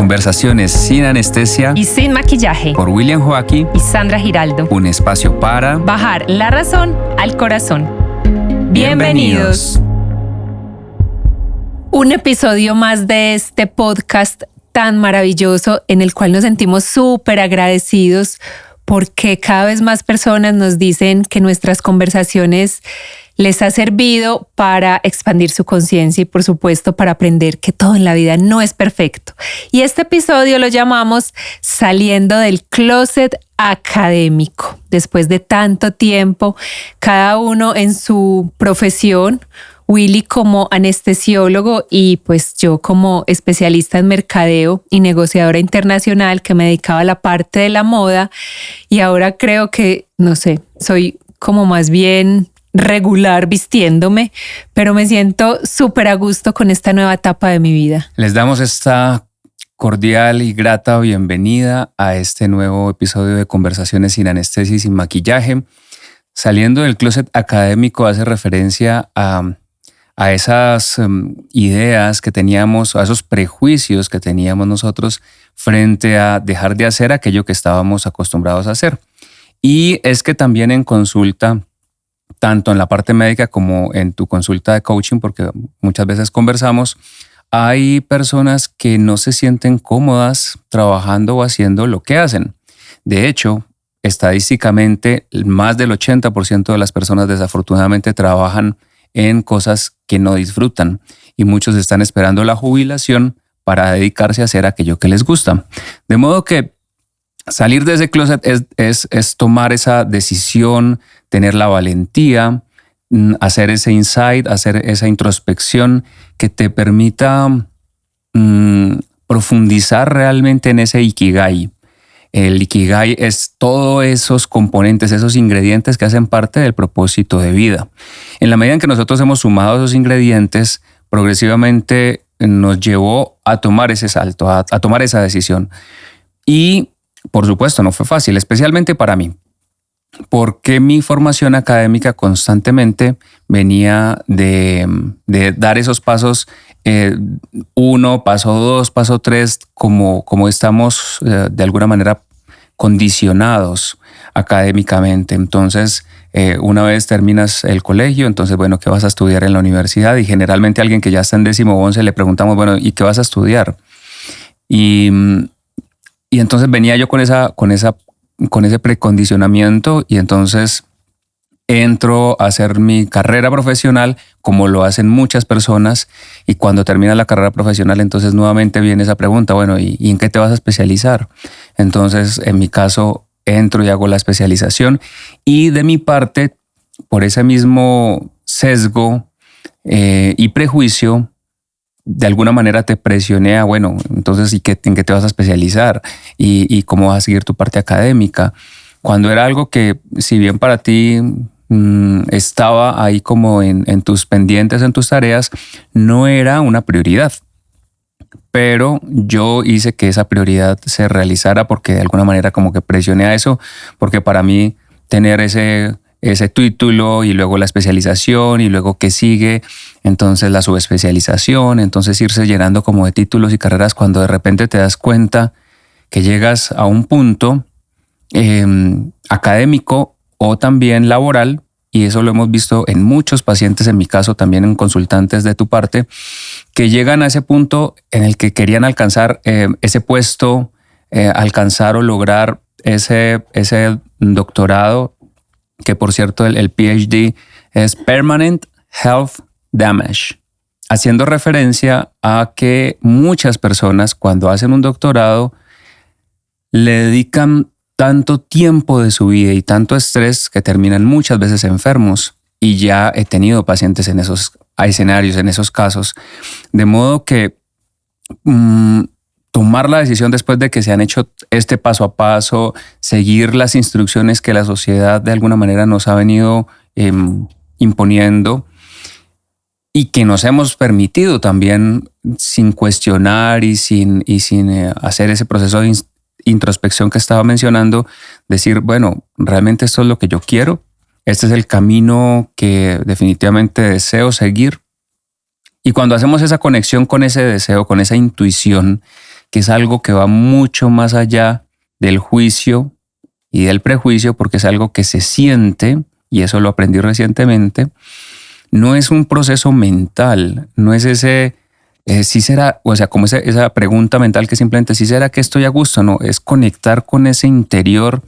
Conversaciones sin anestesia y sin maquillaje por William Joaquín y Sandra Giraldo. Un espacio para bajar la razón al corazón. Bienvenidos. Un episodio más de este podcast tan maravilloso en el cual nos sentimos súper agradecidos porque cada vez más personas nos dicen que nuestras conversaciones les ha servido para expandir su conciencia y por supuesto para aprender que todo en la vida no es perfecto. Y este episodio lo llamamos Saliendo del Closet Académico. Después de tanto tiempo, cada uno en su profesión, Willy como anestesiólogo y pues yo como especialista en mercadeo y negociadora internacional que me dedicaba a la parte de la moda, y ahora creo que, no sé, soy como más bien regular vistiéndome, pero me siento súper a gusto con esta nueva etapa de mi vida. Les damos esta cordial y grata bienvenida a este nuevo episodio de Conversaciones sin anestesia y sin maquillaje. Saliendo del closet académico hace referencia a esas ideas que teníamos, a esos prejuicios que teníamos nosotros frente a dejar de hacer aquello que estábamos acostumbrados a hacer. Y es que también en consulta, tanto en la parte médica como en tu consulta de coaching, porque muchas veces conversamos, hay personas que no se sienten cómodas trabajando o haciendo lo que hacen. De hecho, estadísticamente, más del 80% de las personas desafortunadamente trabajan en cosas que no disfrutan y muchos están esperando la jubilación para dedicarse a hacer aquello que les gusta. De modo que salir de ese closet es tomar esa decisión, tener la valentía, hacer ese insight, hacer esa introspección que te permita profundizar realmente en ese Ikigai. El Ikigai es todos esos componentes, esos ingredientes que hacen parte del propósito de vida. En la medida en que nosotros hemos sumado esos ingredientes, progresivamente nos llevó a tomar ese salto, a tomar esa decisión. Y por supuesto no fue fácil, especialmente para mí, porque mi formación académica constantemente venía de dar esos pasos 1, paso 2, paso 3, como estamos de alguna manera condicionados académicamente. Entonces, una vez terminas el colegio, entonces, bueno, ¿qué vas a estudiar en la universidad? Y generalmente a alguien que ya está en 10º le preguntamos, bueno, ¿y qué vas a estudiar? Y entonces venía yo con ese precondicionamiento y entonces entro a hacer mi carrera profesional como lo hacen muchas personas, y cuando termina la carrera profesional entonces nuevamente viene esa pregunta, bueno, ¿y en qué te vas a especializar? Entonces en mi caso entro y hago la especialización, y de mi parte, por ese mismo sesgo y prejuicio, de alguna manera te presioné a, bueno, entonces ¿en qué te vas a especializar? ¿Y cómo vas a seguir tu parte académica? Cuando era algo que, si bien para ti estaba ahí como en tus pendientes, en tus tareas, no era una prioridad. Pero yo hice que esa prioridad se realizara porque de alguna manera como que presioné a eso, porque para mí tener ese título y luego la especialización y luego que sigue, entonces la subespecialización, entonces irse llenando como de títulos y carreras, cuando de repente te das cuenta que llegas a un punto académico o también laboral, y eso lo hemos visto en muchos pacientes, en mi caso también en consultantes de tu parte, que llegan a ese punto en el que querían alcanzar ese puesto, alcanzar o lograr ese doctorado, que por cierto el PhD es Permanent Health Damage, haciendo referencia a que muchas personas cuando hacen un doctorado le dedican tanto tiempo de su vida y tanto estrés que terminan muchas veces enfermos, y ya he tenido pacientes en esos escenarios, en esos casos, de modo que tomar la decisión después de que se han hecho este paso a paso, seguir las instrucciones que la sociedad de alguna manera nos ha venido imponiendo y que nos hemos permitido también sin cuestionar y sin hacer ese proceso de introspección que estaba mencionando, decir, bueno, realmente esto es lo que yo quiero, este es el camino que definitivamente deseo seguir. Y cuando hacemos esa conexión con ese deseo, con esa intuición, que es algo que va mucho más allá del juicio y del prejuicio, porque es algo que se siente, y eso lo aprendí recientemente. No es un proceso mental, no es ese, sí será, o sea, como esa pregunta mental que simplemente sí será que estoy a gusto, no, es conectar con ese interior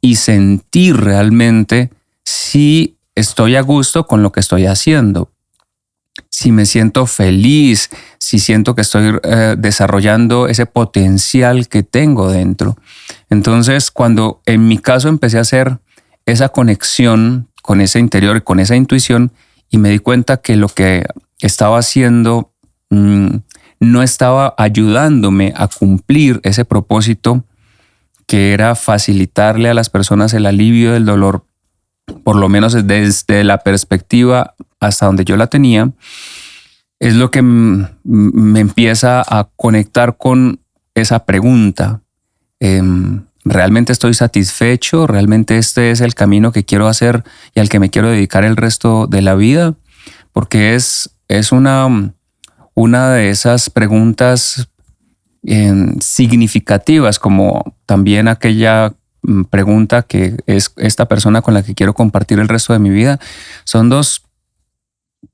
y sentir realmente si estoy a gusto con lo que estoy haciendo, si me siento feliz, si siento que estoy desarrollando ese potencial que tengo dentro. Entonces, cuando en mi caso empecé a hacer esa conexión con ese interior y con esa intuición, y me di cuenta que lo que estaba haciendo no estaba ayudándome a cumplir ese propósito, que era facilitarle a las personas el alivio del dolor, por lo menos desde la perspectiva hasta donde yo la tenía, es lo que me empieza a conectar con esa pregunta. ¿Realmente estoy satisfecho? ¿Realmente este es el camino que quiero hacer y al que me quiero dedicar el resto de la vida? Porque es una de esas preguntas significativas, como también aquella pregunta que es esta persona con la que quiero compartir el resto de mi vida. Son dos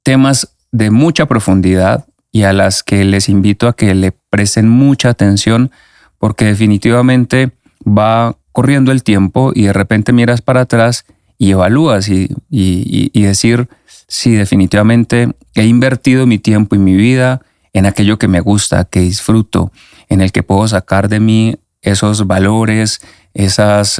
temas de mucha profundidad y a las que les invito a que le presten mucha atención, porque definitivamente va corriendo el tiempo y de repente miras para atrás y evalúas y decir si definitivamente he invertido mi tiempo y mi vida en aquello que me gusta, que disfruto, en el que puedo sacar de mí esos valores, esas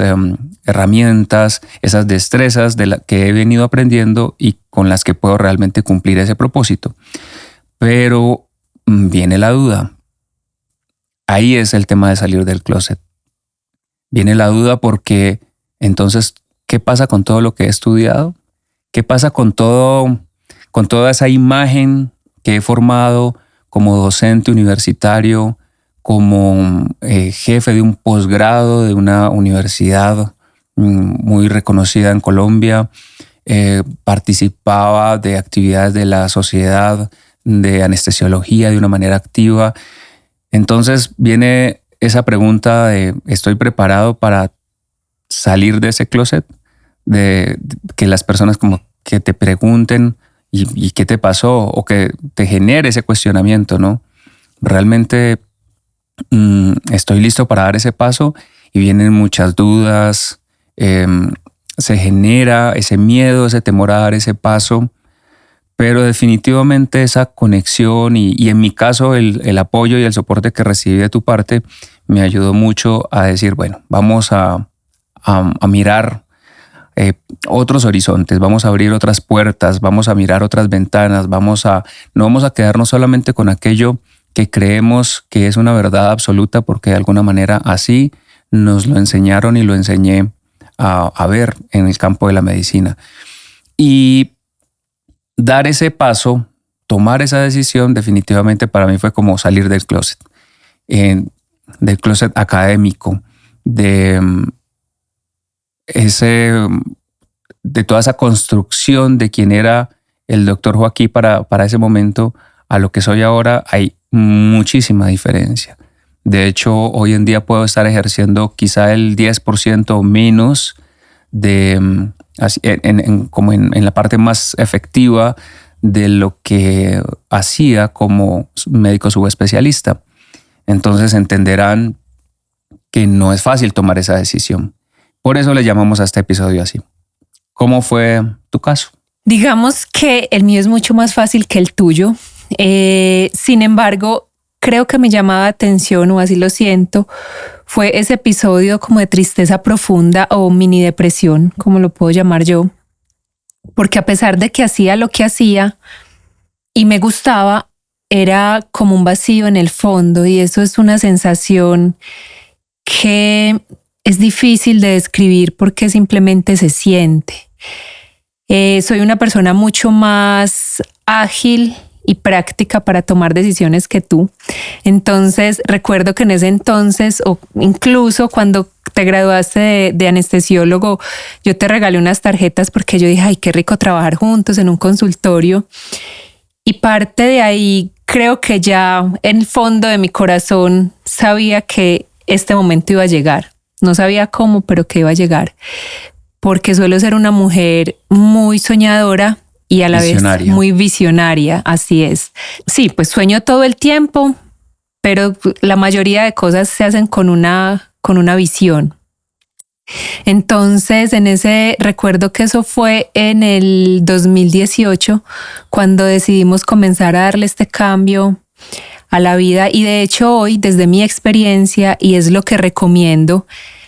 herramientas, esas destrezas de las que he venido aprendiendo y con las que puedo realmente cumplir ese propósito. Pero viene la duda. Ahí es el tema de salir del closet. Viene la duda porque entonces, ¿qué pasa con todo lo que he estudiado? ¿Qué pasa con toda esa imagen que he formado como docente universitario, como jefe de un posgrado de una universidad muy reconocida en Colombia? Participaba de actividades de la sociedad de anestesiología de una manera activa. Entonces viene esa pregunta de ¿estoy preparado para salir de ese closet? De que las personas como que te pregunten ¿y qué te pasó? O que te genere ese cuestionamiento, ¿no? Realmente estoy listo para dar ese paso, y vienen muchas dudas, se genera ese miedo, ese temor a dar ese paso, pero definitivamente esa conexión y en mi caso el apoyo y el soporte que recibí de tu parte me ayudó mucho a decir, bueno, vamos a mirar otros horizontes, vamos a abrir otras puertas, vamos a mirar otras ventanas, no vamos a quedarnos solamente con aquello que creemos que es una verdad absoluta, porque de alguna manera así nos lo enseñaron y lo enseñé a ver en el campo de la medicina. Y dar ese paso, tomar esa decisión, definitivamente para mí fue como salir del closet académico, de toda esa construcción de quién era el doctor Joaquín para ese momento a lo que soy ahora. Hay muchísima diferencia. De hecho, hoy en día puedo estar ejerciendo quizá el 10% o menos como en la parte más efectiva de lo que hacía como médico subespecialista. Entonces entenderán que no es fácil tomar esa decisión. Por eso le llamamos a este episodio así. ¿Cómo fue tu caso? Digamos que el mío es mucho más fácil que el tuyo. Sin embargo, creo que me llamaba atención, o así lo siento, fue ese episodio como de tristeza profunda o mini depresión, como lo puedo llamar yo. Porque a pesar de que hacía lo que hacía y me gustaba, era como un vacío en el fondo, y eso es una sensación que es difícil de describir porque simplemente se siente. Soy una persona mucho más ágil y práctica para tomar decisiones que tú. Entonces recuerdo que en ese entonces, o incluso cuando te graduaste de anestesiólogo, yo te regalé unas tarjetas porque yo dije, ay, qué rico trabajar juntos en un consultorio. Y parte de ahí creo que ya en el fondo de mi corazón sabía que este momento iba a llegar. No sabía cómo, pero que iba a llegar. Porque suelo ser una mujer muy soñadora y a la vez muy visionaria, así es. Sí, pues sueño todo el tiempo, pero la mayoría de cosas se hacen con una visión. Entonces, recuerdo que eso fue en el 2018, cuando decidimos comenzar a darle este cambio a la vida. Y de hecho hoy, desde mi experiencia, y es lo que recomiendo,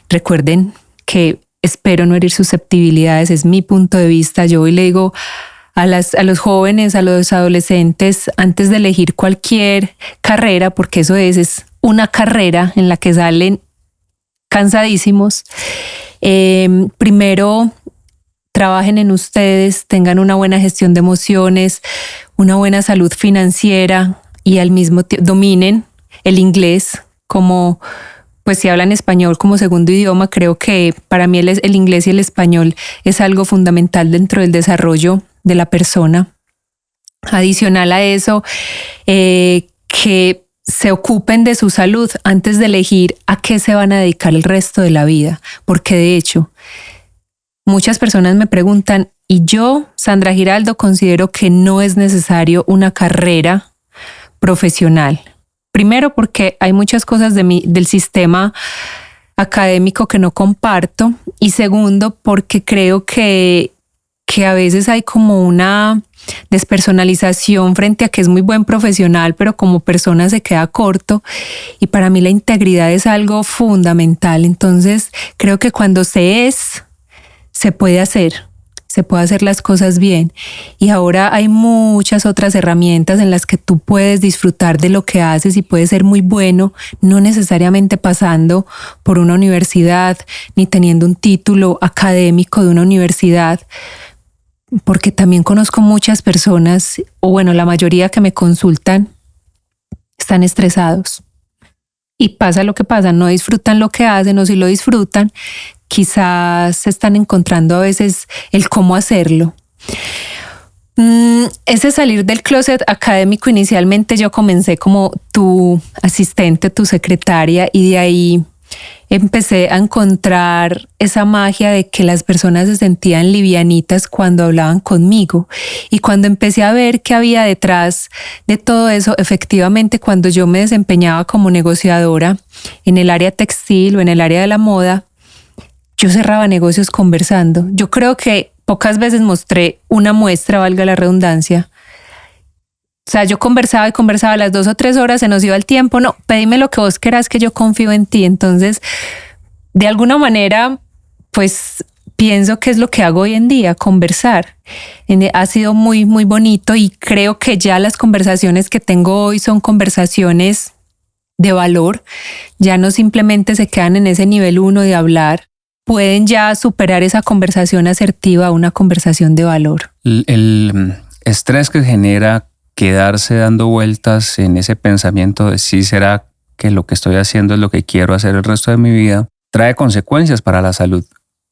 recuerden que espero no herir susceptibilidades, es mi punto de vista. Yo hoy le digo a los jóvenes, a los adolescentes, antes de elegir cualquier carrera, porque eso es una carrera en la que salen cansadísimos, primero trabajen en ustedes, tengan una buena gestión de emociones, una buena salud financiera y al mismo tiempo dominen el inglés como, pues si hablan español como segundo idioma. Creo que para mí el inglés y el español es algo fundamental dentro del desarrollo de la persona. Adicional a eso, que se ocupen de su salud antes de elegir a qué se van a dedicar el resto de la vida. Porque de hecho, muchas personas me preguntan, y yo, Sandra Giraldo, considero que no es necesario una carrera profesional. Primero, porque hay muchas cosas del sistema académico que no comparto. Y segundo, porque creo que a veces hay como una despersonalización frente a que es muy buen profesional, pero como persona se queda corto. Y para mí la integridad es algo fundamental. Entonces, creo que cuando se puede hacer las cosas bien. Y ahora hay muchas otras herramientas en las que tú puedes disfrutar de lo que haces y puedes ser muy bueno, no necesariamente pasando por una universidad ni teniendo un título académico de una universidad. Porque también conozco muchas personas, o bueno, la mayoría que me consultan, están estresados. Y pasa lo que pasa, no disfrutan lo que hacen, o si lo disfrutan, quizás se están encontrando a veces el cómo hacerlo. Ese salir del closet académico, inicialmente yo comencé como tu asistente, tu secretaria, y de ahí empecé a encontrar esa magia de que las personas se sentían livianitas cuando hablaban conmigo. Y cuando empecé a ver qué había detrás de todo eso, efectivamente, cuando yo me desempeñaba como negociadora en el área textil o en el área de la moda, yo cerraba negocios conversando. Yo creo que pocas veces mostré una muestra, valga la redundancia. O sea, yo conversaba a las 2 o 3 horas, se nos iba el tiempo. No, pedime lo que vos querás, que yo confío en ti. Entonces, de alguna manera, pues pienso que es lo que hago hoy en día, conversar. Ha sido muy, muy bonito y creo que ya las conversaciones que tengo hoy son conversaciones de valor. Ya no simplemente se quedan en ese nivel 1 de hablar. Pueden ya superar esa conversación asertiva a una conversación de valor. El estrés que genera quedarse dando vueltas en ese pensamiento de si será que lo que estoy haciendo es lo que quiero hacer el resto de mi vida, trae consecuencias para la salud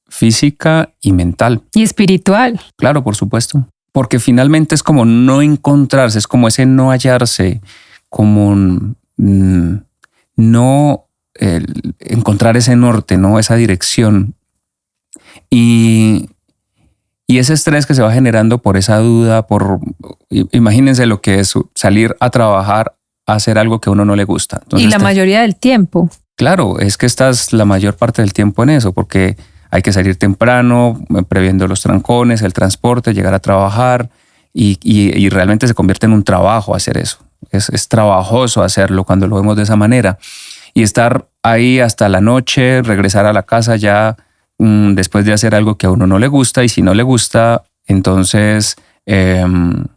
física y mental. Y espiritual. Claro, por supuesto. Porque finalmente es como no encontrarse, es como ese no hallarse, como no encontrar ese norte, ¿no? Esa dirección. Y ese estrés que se va generando por esa duda, imagínense lo que es salir a trabajar, a hacer algo que a uno no le gusta. Entonces, y la mayoría del tiempo. Claro, es que estás la mayor parte del tiempo en eso, porque hay que salir temprano, previendo los trancones, el transporte, llegar a trabajar y realmente se convierte en un trabajo hacer eso. Es trabajoso hacerlo cuando lo vemos de esa manera. Y estar ahí hasta la noche, regresar a la casa ya después de hacer algo que a uno no le gusta, y si no le gusta, entonces el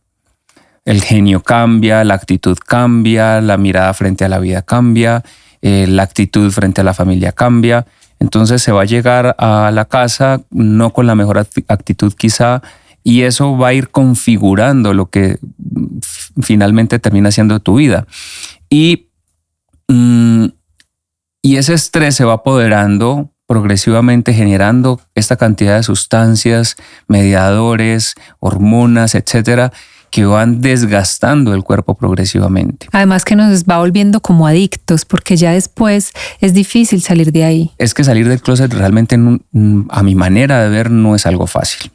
genio cambia, la actitud cambia, la mirada frente a la vida cambia, la actitud frente a la familia cambia. Entonces se va a llegar a la casa no con la mejor actitud quizá, y eso va a ir configurando lo que finalmente termina siendo tu vida. Y ese estrés se va apoderando progresivamente, generando esta cantidad de sustancias, mediadores, hormonas, etcétera, que van desgastando el cuerpo progresivamente. Además que nos va volviendo como adictos, porque ya después es difícil salir de ahí. Es que salir del closet realmente, a mi manera de ver, no es algo fácil.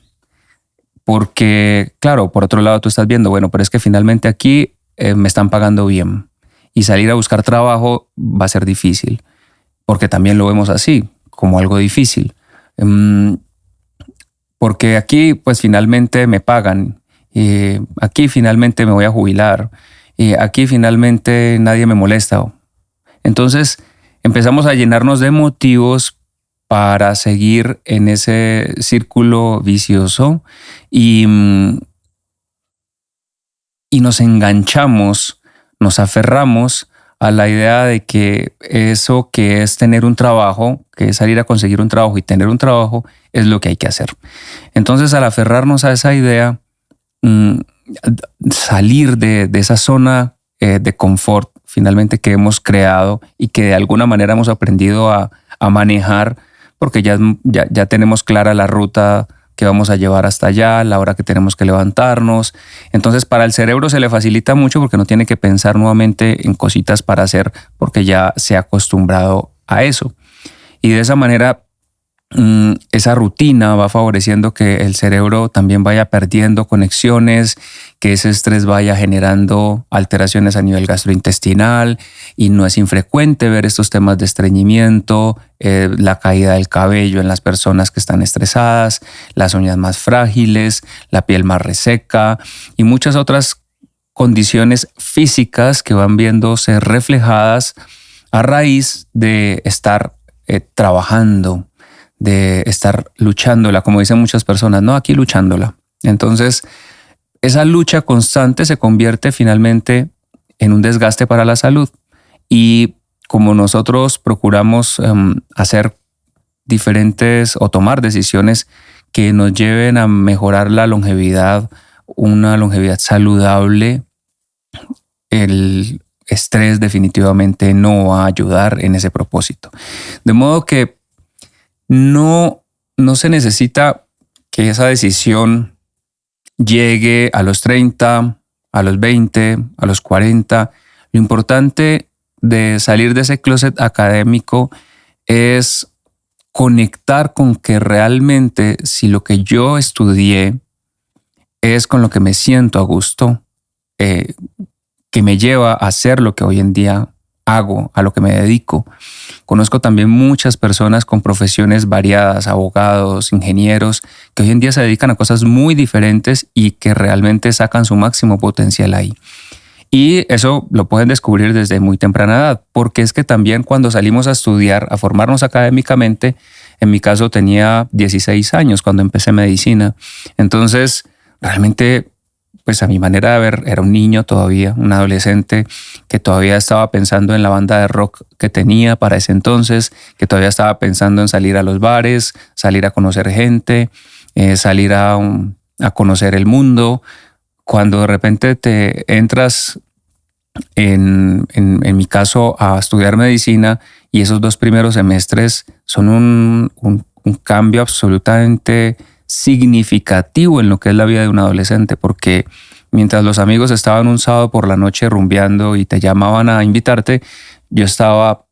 Porque, claro, por otro lado tú estás viendo, bueno, pero es que finalmente aquí me están pagando bien. Y salir a buscar trabajo va a ser difícil. Porque también lo vemos así, como algo difícil. Porque aquí, pues finalmente me pagan. Aquí finalmente me voy a jubilar, aquí finalmente nadie me molesta. Entonces empezamos a llenarnos de motivos para seguir en ese círculo vicioso y nos enganchamos, nos aferramos a la idea de que eso que es tener un trabajo, que es salir a conseguir un trabajo y tener un trabajo, es lo que hay que hacer. Entonces, al aferrarnos a esa idea, salir de esa zona de confort finalmente que hemos creado y que de alguna manera hemos aprendido a manejar, porque ya tenemos clara la ruta que vamos a llevar hasta allá, la hora que tenemos que levantarnos. Entonces para el cerebro se le facilita mucho porque no tiene que pensar nuevamente en cositas para hacer porque ya se ha acostumbrado a eso. Y de esa manera esa rutina va favoreciendo que el cerebro también vaya perdiendo conexiones, que ese estrés vaya generando alteraciones a nivel gastrointestinal, y no es infrecuente ver estos temas de estreñimiento, la caída del cabello en las personas que están estresadas, las uñas más frágiles, la piel más reseca y muchas otras condiciones físicas que van viéndose reflejadas a raíz de estar trabajando, de estar luchándola, como dicen muchas personas, no, aquí luchándola. Entonces, esa lucha constante se convierte finalmente en un desgaste para la salud. Y como nosotros procuramos hacer diferentes o tomar decisiones que nos lleven a mejorar la longevidad, una longevidad saludable, el estrés definitivamente no va a ayudar en ese propósito. De modo que no se necesita que esa decisión llegue a los 30, a los 20, a los 40. Lo importante de salir de ese closet académico es conectar con que realmente si lo que yo estudié es con lo que me siento a gusto, que me lleva a hacer lo que hoy en día hago, a lo que me dedico. Conozco también muchas personas con profesiones variadas, abogados, ingenieros, que hoy en día se dedican a cosas muy diferentes y que realmente sacan su máximo potencial ahí. Y eso lo pueden descubrir desde muy temprana edad, porque es que también cuando salimos a estudiar, a formarnos académicamente, en mi caso tenía 16 años cuando empecé medicina. Entonces, realmente, pues a mi manera de ver, era un niño todavía, un adolescente que todavía estaba pensando en la banda de rock que tenía para ese entonces, que todavía estaba pensando en salir a los bares, salir a conocer gente, salir a conocer el mundo. Cuando de repente te entras, en mi caso, a estudiar medicina, y esos 2 primeros semestres son un cambio absolutamente significativo en lo que es la vida de un adolescente, porque mientras los amigos estaban un sábado por la noche rumbeando y te llamaban a invitarte, yo estaba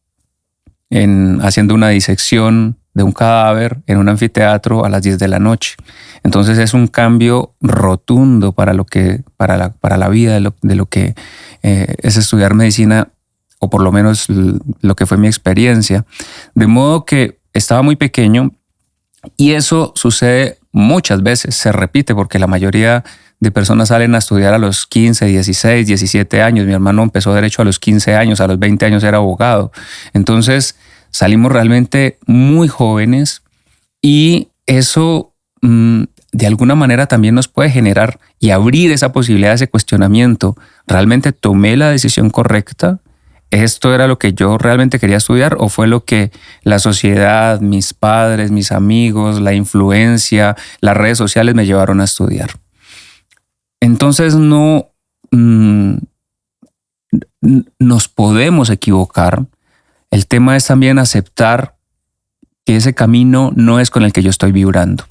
haciendo una disección de un cadáver en un anfiteatro a las 10 de la noche. Entonces es un cambio rotundo para la vida de lo que es estudiar medicina, o por lo menos lo que fue mi experiencia. De modo que estaba muy pequeño, y eso sucede muchas veces, se repite, porque la mayoría de personas salen a estudiar a los 15, 16, 17 años. Mi hermano empezó Derecho a los 15 años, a los 20 años era abogado. Entonces salimos realmente muy jóvenes, y eso de alguna manera también nos puede generar y abrir esa posibilidad, ese cuestionamiento. ¿Realmente tomé la decisión correcta? ¿Esto era lo que yo realmente quería estudiar, o fue lo que la sociedad, mis padres, mis amigos, la influencia, las redes sociales me llevaron a estudiar? Entonces no nos podemos equivocar. El tema es también aceptar que ese camino no es con el que yo estoy vibrando.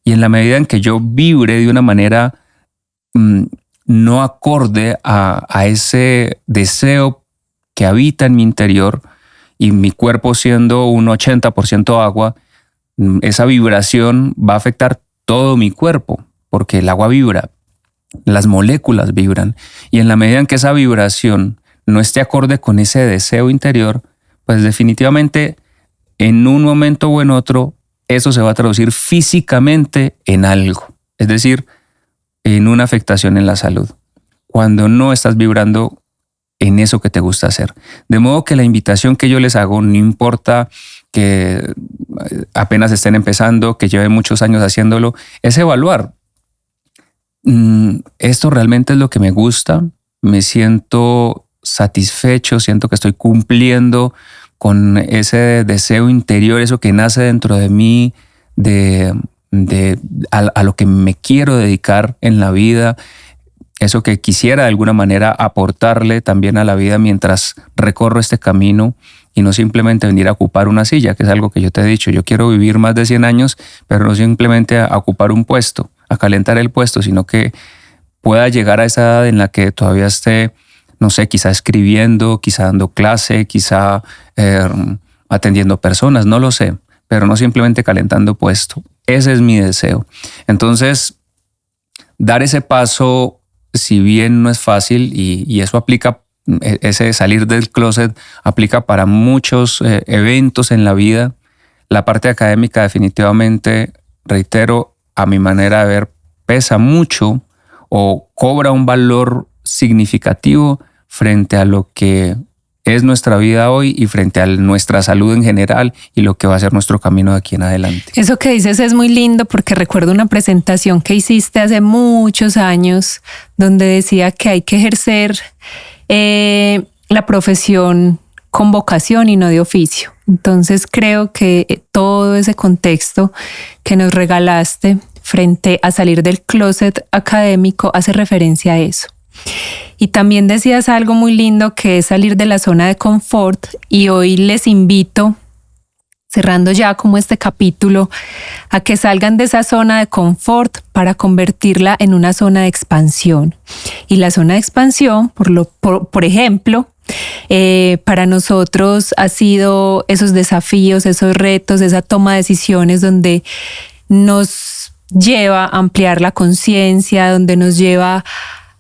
Y en la medida en que yo vibre de una manera no acorde a ese deseo que habita en mi interior, y mi cuerpo siendo un 80% agua, esa vibración va a afectar todo mi cuerpo, porque el agua vibra, las moléculas vibran, y en la medida en que esa vibración no esté acorde con ese deseo interior, pues definitivamente en un momento o en otro eso se va a traducir físicamente en algo, es decir, en una afectación en la salud, cuando no estás vibrando en eso que te gusta hacer. De modo que la invitación que yo les hago, no importa que apenas estén empezando, que lleven muchos años haciéndolo, es evaluar. Esto realmente es lo que me gusta, me siento satisfecho, siento que estoy cumpliendo con ese deseo interior, eso que nace dentro de mí, a lo que me quiero dedicar en la vida, eso que quisiera de alguna manera aportarle también a la vida mientras recorro este camino, y no simplemente venir a ocupar una silla, que es algo que yo te he dicho. Yo quiero vivir más de 100 años, pero no simplemente a ocupar un puesto, a calentar el puesto, sino que pueda llegar a esa edad en la que todavía esté, no sé, quizá escribiendo, quizá dando clase, quizá atendiendo personas, no lo sé, pero no simplemente calentando puesto. Ese es mi deseo. Entonces, dar ese paso, si bien no es fácil, y eso aplica, ese salir del closet aplica para muchos eventos en la vida, la parte académica definitivamente, reitero, a mi manera de ver, pesa mucho o cobra un valor significativo frente a lo que es nuestra vida hoy y frente a nuestra salud en general y lo que va a ser nuestro camino de aquí en adelante. Eso que dices es muy lindo, porque recuerdo una presentación que hiciste hace muchos años donde decía que hay que ejercer la profesión con vocación y no de oficio. Entonces creo que todo ese contexto que nos regalaste frente a salir del closet académico hace referencia a eso. Y también decías algo muy lindo, que es salir de la zona de confort, y hoy les invito, cerrando ya como este capítulo, a que salgan de esa zona de confort para convertirla en una zona de expansión. Y la zona de expansión, por ejemplo, para nosotros ha sido esos desafíos, esos retos, esa toma de decisiones donde nos lleva a ampliar la conciencia, donde nos lleva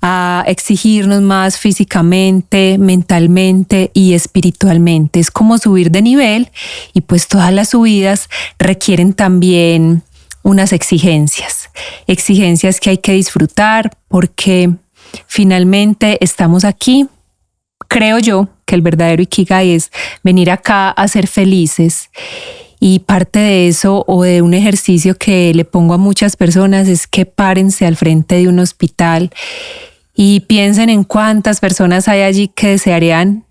a exigirnos más físicamente, mentalmente y espiritualmente. Es como subir de nivel, y pues todas las subidas requieren también unas exigencias que hay que disfrutar, porque finalmente estamos aquí. Creo yo que el verdadero Ikigai es venir acá a ser felices. Y parte de eso, o de un ejercicio que le pongo a muchas personas, es que párense al frente de un hospital y piensen en cuántas personas hay allí que desearían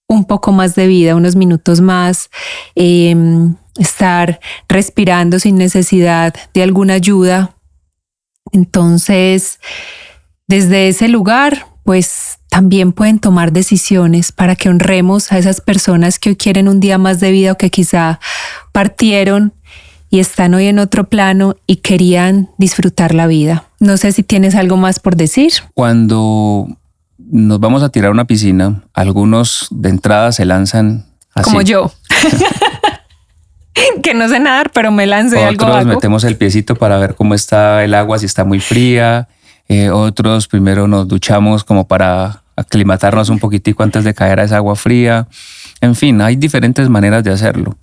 un poco más de vida, unos minutos más, estar respirando sin necesidad de alguna ayuda. Entonces, desde ese lugar, pues también pueden tomar decisiones para que honremos a esas personas que hoy quieren un día más de vida, o que quizá partieron y están hoy en otro plano y querían disfrutar la vida. No sé si tienes algo más por decir. Cuando nos vamos a tirar a una piscina, algunos de entrada se lanzan así. Como yo. Que no sé nadar, pero me lanzo y algo hago. Otros metemos el piecito para ver cómo está el agua, si está muy fría. Otros primero nos duchamos como para aclimatarnos un poquitico antes de caer a esa agua fría. En fin, hay diferentes maneras de hacerlo.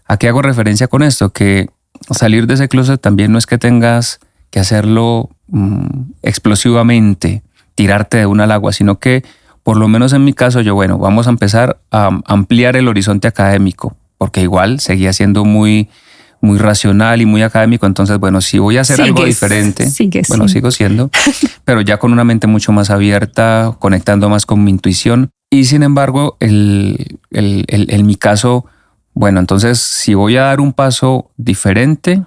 ¿A qué hago referencia con esto? Que salir de ese closet también no es que tengas que hacerlo explosivamente, tirarte de una al agua, sino que, por lo menos en mi caso, vamos a empezar a ampliar el horizonte académico, porque igual seguía siendo muy racional y muy académico. Entonces, si voy a hacer algo diferente, sigo siendo, pero ya con una mente mucho más abierta, conectando más con mi intuición. Y sin embargo, en mi caso, entonces si voy a dar un paso diferente,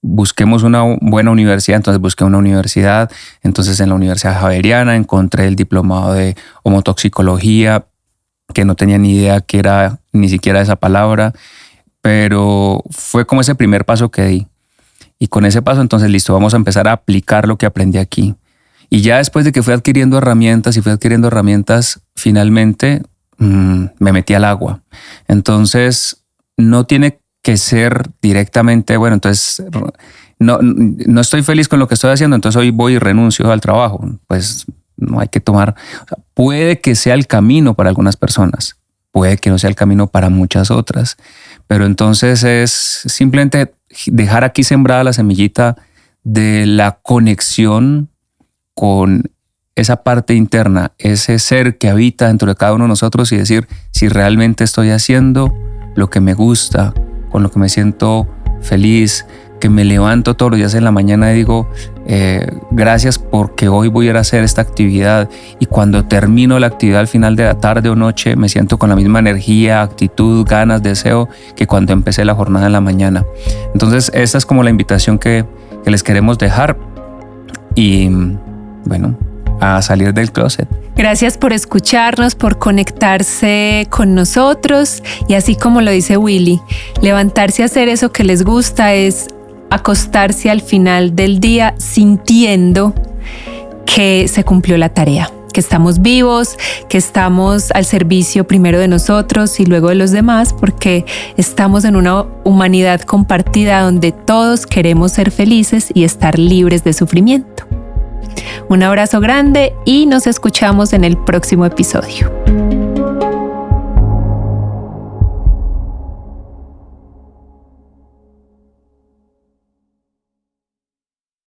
busquemos una buena universidad. Entonces busqué una universidad. Entonces en la Universidad Javeriana encontré el diplomado de homotoxicología, que no tenía ni idea que era ni siquiera esa palabra, pero fue como ese primer paso que di. Y con ese paso, entonces listo, vamos a empezar a aplicar lo que aprendí aquí. Y ya después de que fui adquiriendo herramientas, finalmente me metí al agua. Entonces, no tiene que ser directamente, bueno, entonces no estoy feliz con lo que estoy haciendo, entonces hoy voy y renuncio al trabajo. Pues no hay que tomar, puede que sea el camino para algunas personas, puede que no sea el camino para muchas otras, pero entonces es simplemente dejar aquí sembrada la semillita de la conexión con esa parte interna, ese ser que habita dentro de cada uno de nosotros y decir si realmente estoy haciendo lo que me gusta, con lo que me siento feliz, que me levanto todos los días en la mañana y digo gracias porque hoy voy a ir a hacer esta actividad, y cuando termino la actividad al final de la tarde o noche me siento con la misma energía, actitud, ganas, deseo que cuando empecé la jornada en la mañana. Entonces esta es como la invitación que les queremos dejar y bueno, a salir del closet. Gracias por escucharnos, por conectarse con nosotros, y así como lo dice Willy, levantarse a hacer eso que les gusta es acostarse al final del día sintiendo que se cumplió la tarea, que estamos vivos, que estamos al servicio primero de nosotros y luego de los demás, porque estamos en una humanidad compartida donde todos queremos ser felices y estar libres de sufrimiento. Un abrazo grande y nos escuchamos en el próximo episodio.